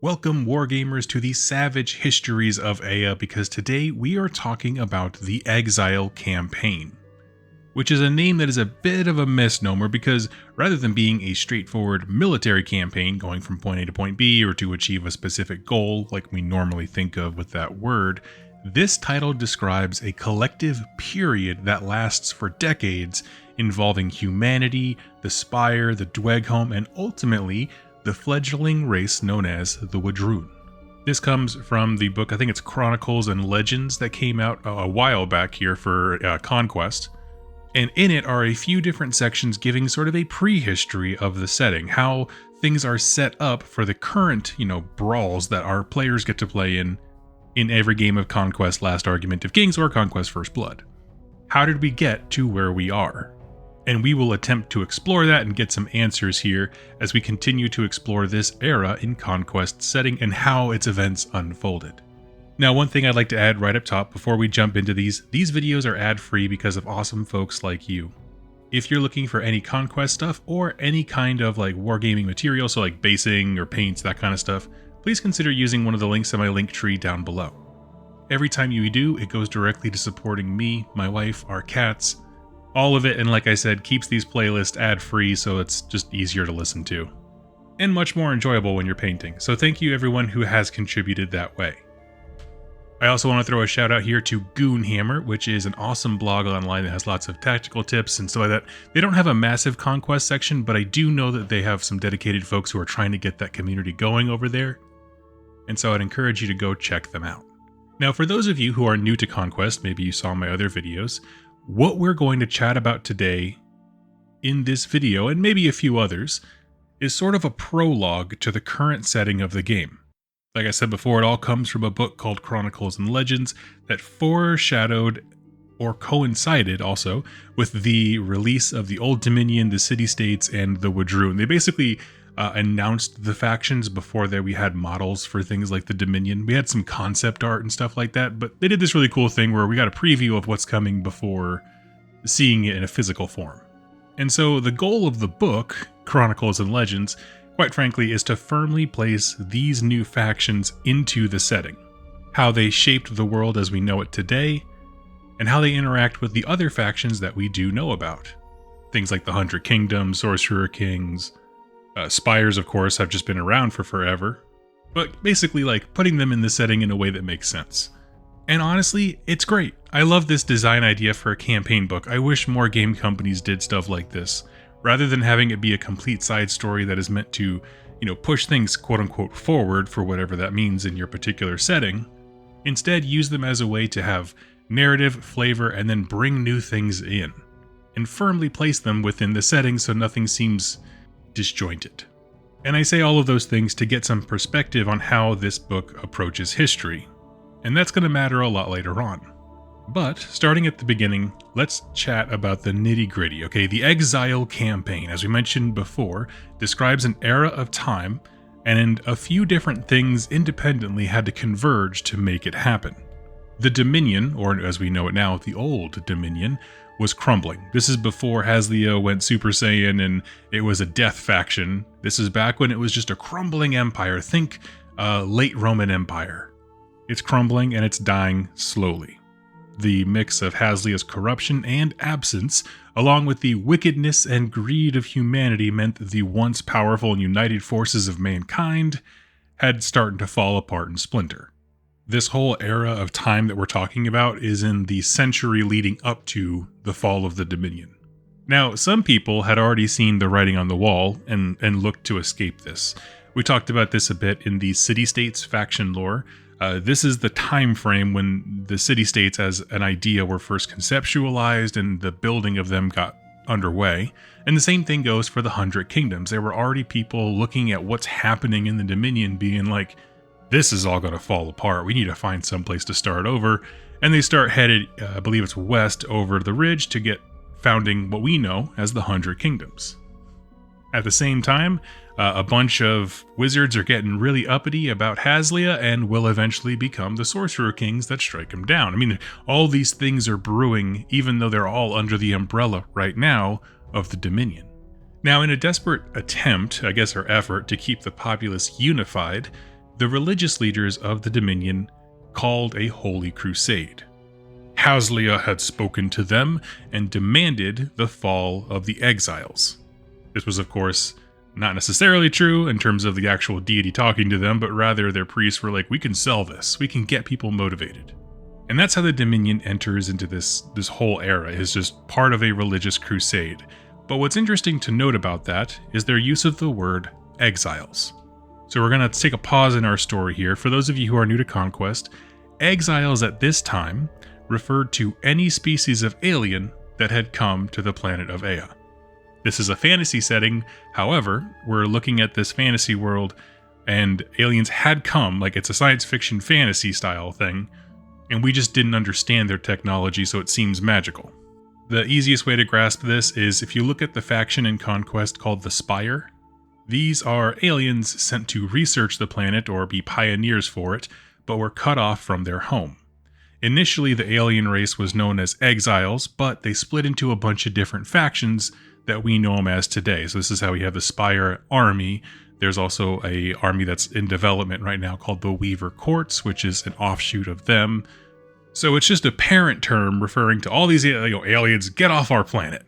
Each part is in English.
Welcome, Wargamers, to the savage histories of Ea, because today we are talking about the Exile Campaign, which is a name that is a bit of a misnomer because rather than being a straightforward military campaign going from point A to point B or to achieve a specific goal like we normally think of with that word, this title describes a collective period that lasts for decades involving humanity, the Spire, the Dweghome, and ultimately the fledgling race known as the Wadroon. This comes from the book, I think it's Chronicles and Legends, that came out a while back here for Conquest. And in it are a few different sections giving sort of a prehistory of the setting, how things are set up for the current, brawls that our players get to play in every game of Conquest Last Argument of Kings or Conquest First Blood. How did we get to where we are? And we will attempt to explore that and get some answers here as we continue to explore this era in Conquest setting and how its events unfolded. Now, one thing I'd like to add right up top before we jump into these videos are ad-free because of awesome folks like you. If you're looking for any Conquest stuff or any kind of wargaming material, so like basing or paints, that kind of stuff, please consider using one of the links in my link tree down below. Every time you do, it goes directly to supporting me, my wife, our cats, all of it, and like I said, keeps these playlists ad-free so it's just easier to listen to. And much more enjoyable when you're painting, so thank you everyone who has contributed that way. I also want to throw a shout out here to Goonhammer, which is an awesome blog online that has lots of tactical tips and stuff like that. They don't have a massive Conquest section, but I do know that they have some dedicated folks who are trying to get that community going over there, and so I'd encourage you to go check them out. Now, for those of you who are new to Conquest, maybe you saw my other videos, what we're going to chat about today in this video, and maybe a few others, is sort of a prologue to the current setting of the game. Like I said before, it all comes from a book called Chronicles and Legends that foreshadowed or coincided also with the release of the Old Dominion, the City-States, and the Wadroon. They basically announced the factions before that we had models for things like the Dominion. We had some concept art and stuff like that, but they did this really cool thing where we got a preview of what's coming before seeing it in a physical form. And so the goal of the book, Chronicles and Legends, quite frankly, is to firmly place these new factions into the setting, how they shaped the world as we know it today, and how they interact with the other factions that we do know about. Things like the 100 Kingdoms, Sorcerer Kings, Spires, of course, have just been around for forever, but basically putting them in the setting in a way that makes sense. And honestly, it's great. I love this design idea for a campaign book. I wish more game companies did stuff like this, rather than having it be a complete side story that is meant to, push things quote-unquote forward for whatever that means in your particular setting. Instead, use them as a way to have narrative, flavor, and then bring new things in, and firmly place them within the setting so nothing seems disjointed. And I say all of those things to get some perspective on how this book approaches history, and that's going to matter a lot later on. But starting at the beginning, let's chat about the nitty-gritty. Okay, the Exile Campaign, as we mentioned before, describes an era of time, and a few different things independently had to converge to make it happen. The Dominion, or as we know it now, the Old Dominion, was crumbling. This is before Haslia went Super Saiyan and it was a death faction. This is back when it was just a crumbling empire. Think late Roman Empire. It's crumbling and it's dying slowly. The mix of Haslia's corruption and absence, along with the wickedness and greed of humanity, meant that the once powerful and united forces of mankind had started to fall apart and splinter. This whole era of time that we're talking about is in the century leading up to the fall of the Dominion. Now, some people had already seen the writing on the wall and looked to escape this. We talked about this a bit in the City-States faction lore. This is the time frame when the City-States as an idea were first conceptualized and the building of them got underway. And the same thing goes for the 100 Kingdoms. There were already people looking at what's happening in the Dominion being like, this is all going to fall apart. We need to find some place to start over. And they start headed, I believe it's west over the ridge to get founding what we know as the 100 Kingdoms. At the same time, a bunch of wizards are getting really uppity about Haslia and will eventually become the Sorcerer Kings that strike him down. I mean, all these things are brewing, even though they're all under the umbrella right now of the Dominion. Now, in a desperate attempt, I guess, or effort to keep the populace unified, the religious leaders of the Dominion called a holy crusade. Haslia had spoken to them and demanded the fall of the exiles. This was, of course, not necessarily true in terms of the actual deity talking to them, but rather their priests were like, we can sell this, we can get people motivated. And that's how the Dominion enters into this whole era, is just part of a religious crusade. But what's interesting to note about that is their use of the word exiles. So we're going to take a pause in our story here. For those of you who are new to Conquest, exiles at this time referred to any species of alien that had come to the planet of Ea. This is a fantasy setting, however, we're looking at this fantasy world and aliens had come, like it's a science fiction fantasy style thing, and we just didn't understand their technology, so it seems magical. The easiest way to grasp this is if you look at the faction in Conquest called the Spire. These are aliens sent to research the planet or be pioneers for it, but were cut off from their home. Initially, the alien race was known as exiles, but they split into a bunch of different factions that we know them as today. So this is how we have the Spire army. There's also a army that's in development right now called the Weaver Courts, which is an offshoot of them. So it's just a parent term referring to all these aliens, get off our planet.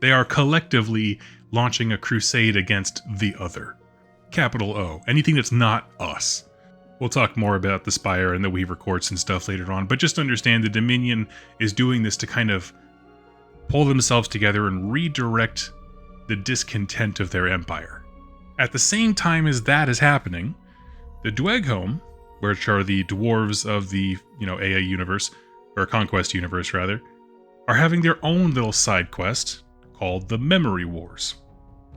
They are collectively launching a crusade against the other. Capital O, anything that's not us. We'll talk more about the Spire and the Weaver Courts and stuff later on, but just understand the Dominion is doing this to kind of pull themselves together and redirect the discontent of their empire. At the same time as that is happening, the Dweghome, which are the dwarves of the, Ea universe, or Conquest universe rather, are having their own little side quest called the Memory Wars.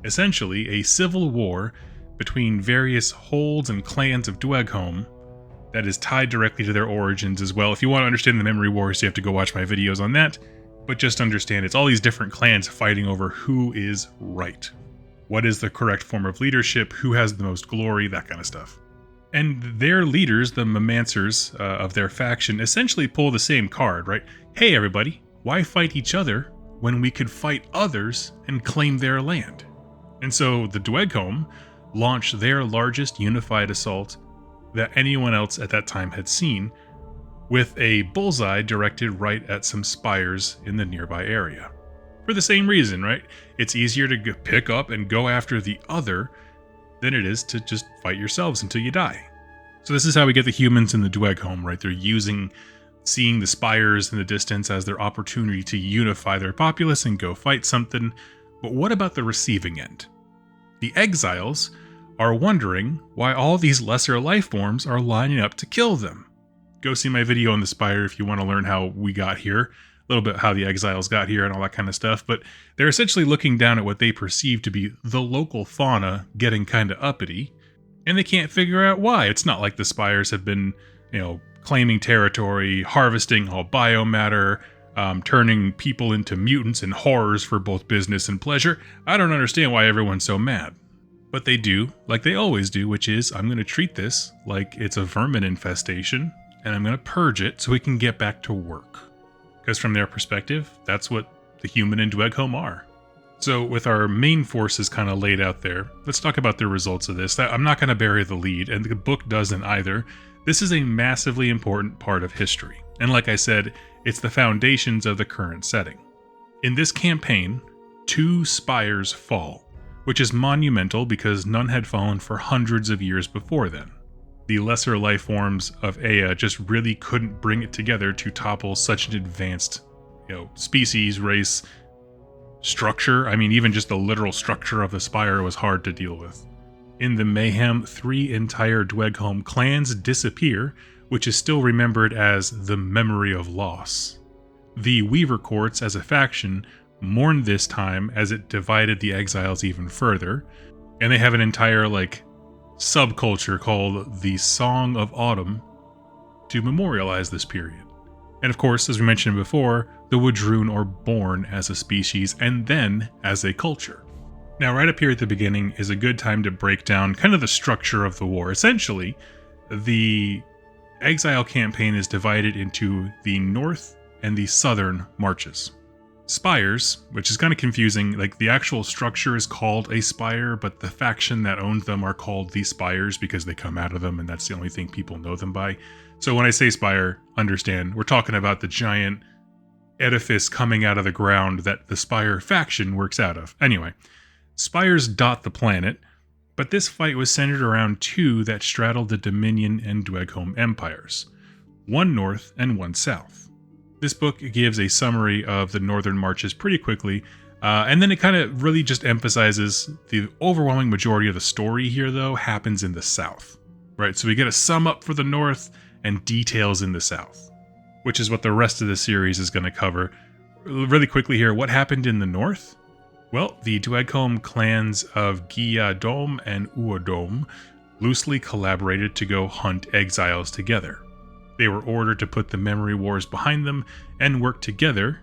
Essentially, a civil war between various holds and clans of Dweghome that is tied directly to their origins as well. If you want to understand the Memory Wars, you have to go watch my videos on that. But just understand it's all these different clans fighting over who is right. What is the correct form of leadership? Who has the most glory? That kind of stuff. And their leaders, the Mamancers of their faction, essentially pull the same card, right? Hey everybody, why fight each other when we could fight others and claim their land? And so the Dweghome launched their largest unified assault that anyone else at that time had seen, with a bullseye directed right at some spires in the nearby area. For the same reason, right? It's easier to pick up and go after the other than it is to just fight yourselves until you die. So this is how we get the humans in the Dweghome, right? They're seeing the spires in the distance as their opportunity to unify their populace and go fight something. But what about the receiving end? The exiles are wondering why all these lesser life forms are lining up to kill them. Go see my video on the Spire if you want to learn how we got here, a little bit how the exiles got here and all that kind of stuff, but they're essentially looking down at what they perceive to be the local fauna getting kind of uppity, and they can't figure out why. It's not like the Spires have been, claiming territory, harvesting all biomatter, turning people into mutants and horrors for both business and pleasure. I don't understand why everyone's so mad. But they do, like they always do, which is, I'm going to treat this like it's a vermin infestation, and I'm going to purge it so we can get back to work. Because from their perspective, that's what the human and Dweghome are. So with our main forces kind of laid out there, let's talk about the results of this. I'm not going to bury the lead, and the book doesn't either. This is a massively important part of history. And like I said, it's the foundations of the current setting. In this campaign, 2 spires fall, which is monumental because none had fallen for hundreds of years before then. The lesser life forms of Ea just really couldn't bring it together to topple such an advanced, species, race, structure. I mean, even just the literal structure of the Spire was hard to deal with. In the mayhem, 3 entire Dweghome clans disappear, which is still remembered as the memory of loss. The Weaver Courts, as a faction, mourned this time as it divided the exiles even further, and they have an entire, subculture called the Song of Autumn to memorialize this period. And of course, as we mentioned before, the Wadroon are born as a species and then as a culture. Now, right up here at the beginning is a good time to break down kind of the structure of the war. Essentially, the Exile Campaign is divided into the north and the southern marches. Spires, which is kind of confusing. Like, the actual structure is called a spire, but the faction that owns them are called the Spires because they come out of them, and that's the only thing people know them by. So when I say spire, understand, we're talking about the giant edifice coming out of the ground that the Spire faction works out of. Anyway, spires dot the planet, but this fight was centered around two that straddled the Dominion and Dweghome empires, one north and one south. This book gives a summary of the northern marches pretty quickly, and then it kind of really just emphasizes the overwhelming majority of the story here, though, happens in the south. Right, so we get a sum up for the north and details in the south, which is what the rest of the series is going to cover. Really quickly here, what happened in the north? Well, the Dweghome clans of Giadom and Uodom loosely collaborated to go hunt exiles together. They were ordered to put the memory wars behind them and work together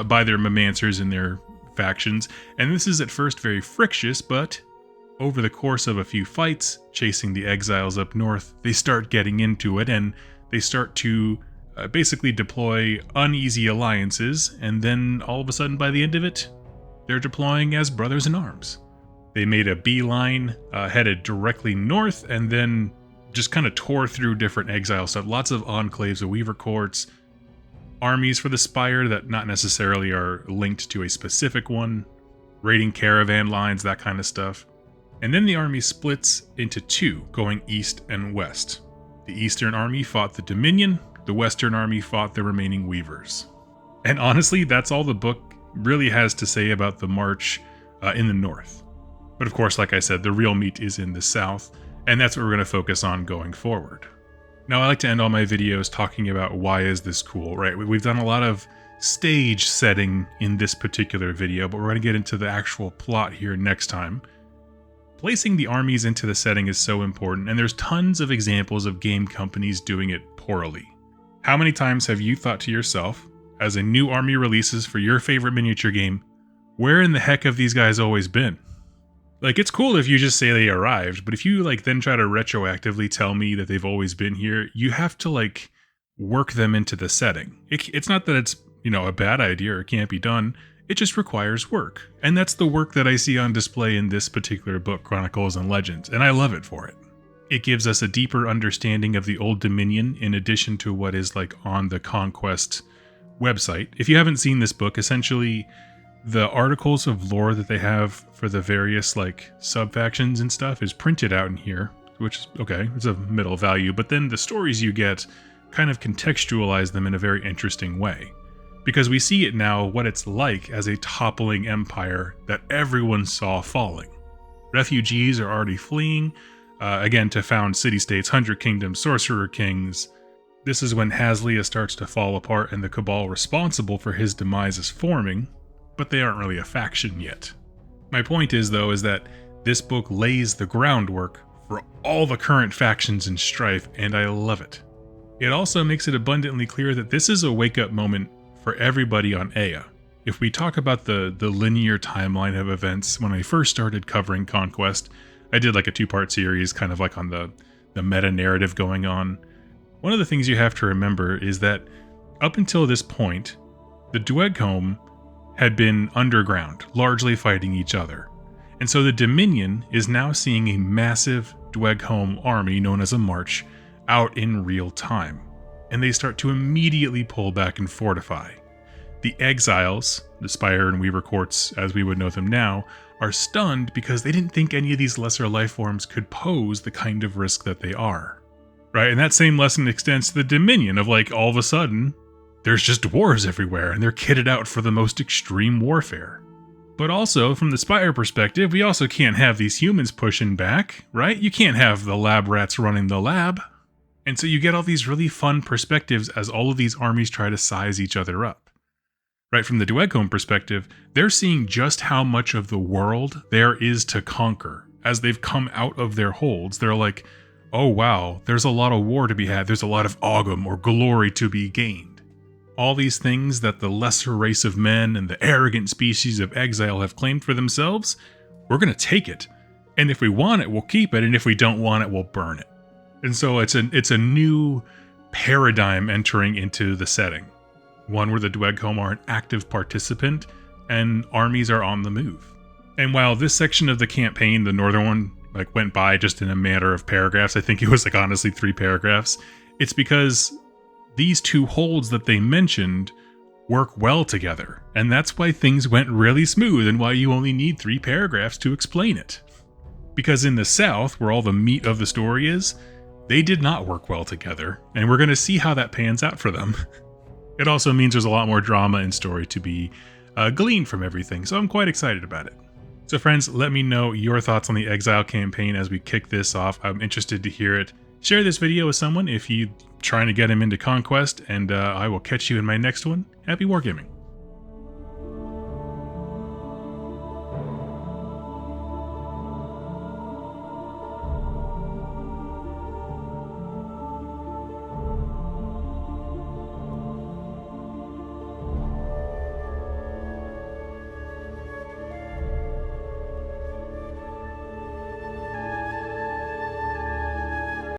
by their Mamancers in their factions, and this is at first very frictious, but over the course of a few fights, chasing the exiles up north, they start getting into it, and they start to basically deploy uneasy alliances, and then all of a sudden by the end of it, they're deploying as brothers in arms. They made a beeline, headed directly north, and then just kind of tore through different exile stuff. Lots of enclaves of Weaver Courts, armies for the Spire that not necessarily are linked to a specific one, raiding caravan lines, that kind of stuff. And then the army splits into two, going east and west. The Eastern Army fought the Dominion, the Western Army fought the remaining Weavers. And honestly, that's all the book really has to say about the march in the north. But of course, like I said, the real meat is in the south, and that's what we're going to focus on going forward. Now, I like to end all my videos talking about why is this cool, right? We've done a lot of stage setting in this particular video, but we're going to get into the actual plot here next time. Placing the armies into the setting is so important, and there's tons of examples of game companies doing it poorly. How many times have you thought to yourself, as a new army releases for your favorite miniature game, where in the heck have these guys always been? Like, it's cool if you just say they arrived, but if you then try to retroactively tell me that they've always been here, you have to work them into the setting. It's not that it's, a bad idea or can't be done. It just requires work. And that's the work that I see on display in this particular book, Chronicles and Legends, and I love it for it. It gives us a deeper understanding of the Old Dominion in addition to what is on the Conquest website. If you haven't seen this book, essentially the articles of lore that they have for the various sub-factions and stuff is printed out in here, which is okay, it's of middle value, but then the stories you get kind of contextualize them in a very interesting way. Because we see it now what it's like as a toppling empire that everyone saw falling. Refugees are already fleeing, again to found city-states, 100 kingdoms, sorcerer kings. This is when Haslia starts to fall apart and the cabal responsible for his demise is forming, but they aren't really a faction yet. My point is, though, is that this book lays the groundwork for all the current factions in strife, and I love it. It also makes it abundantly clear that this is a wake-up moment for everybody on Ea. If we talk about the linear timeline of events, when I first started covering Conquest, I did a 2-part series, kind of on the meta-narrative going on. One of the things you have to remember is that up until this point, the Dweghome had been underground, largely fighting each other. And so the Dominion is now seeing a massive Dweghome army known as a march out in real time. And they start to immediately pull back and fortify. The exiles, the Spire and Weaver Courts as we would know them now, are stunned because they didn't think any of these lesser life forms could pose the kind of risk that they are. Right? And that same lesson extends to the Dominion of all of a sudden, there's just dwarves everywhere, and they're kitted out for the most extreme warfare. But also, from the Spire perspective, we also can't have these humans pushing back, right? You can't have the lab rats running the lab. And so you get all these really fun perspectives as all of these armies try to size each other up. Right, from the Dweghome perspective, they're seeing just how much of the world there is to conquer. As they've come out of their holds, they're like, oh wow, there's a lot of war to be had, there's a lot of Ogum or glory to be gained. All these things that the lesser race of men and the arrogant species of exile have claimed for themselves, we're going to take it. And if we want it, we'll keep it, and if we don't want it, we'll burn it. And so it's a new paradigm entering into the setting. one where the Dweghom are an active participant and armies are on the move. And while this section of the campaign, the northern one, like went by just in a matter of paragraphs, I think it was like honestly 3 paragraphs, it's because these 2 holds that they mentioned work well together. And that's why things went really smooth and why you only need 3 paragraphs to explain it. Because in the south, where all the meat of the story is, they did not work well together, and we're going to see how that pans out for them. It also means there's a lot more drama and story to be gleaned from everything, so I'm quite excited about it. So friends, let me know your thoughts on the Exile campaign as we kick this off. I'm interested to hear it. Share this video with someone if you're trying to get him into Conquest, and I will catch you in my next one. Happy wargaming!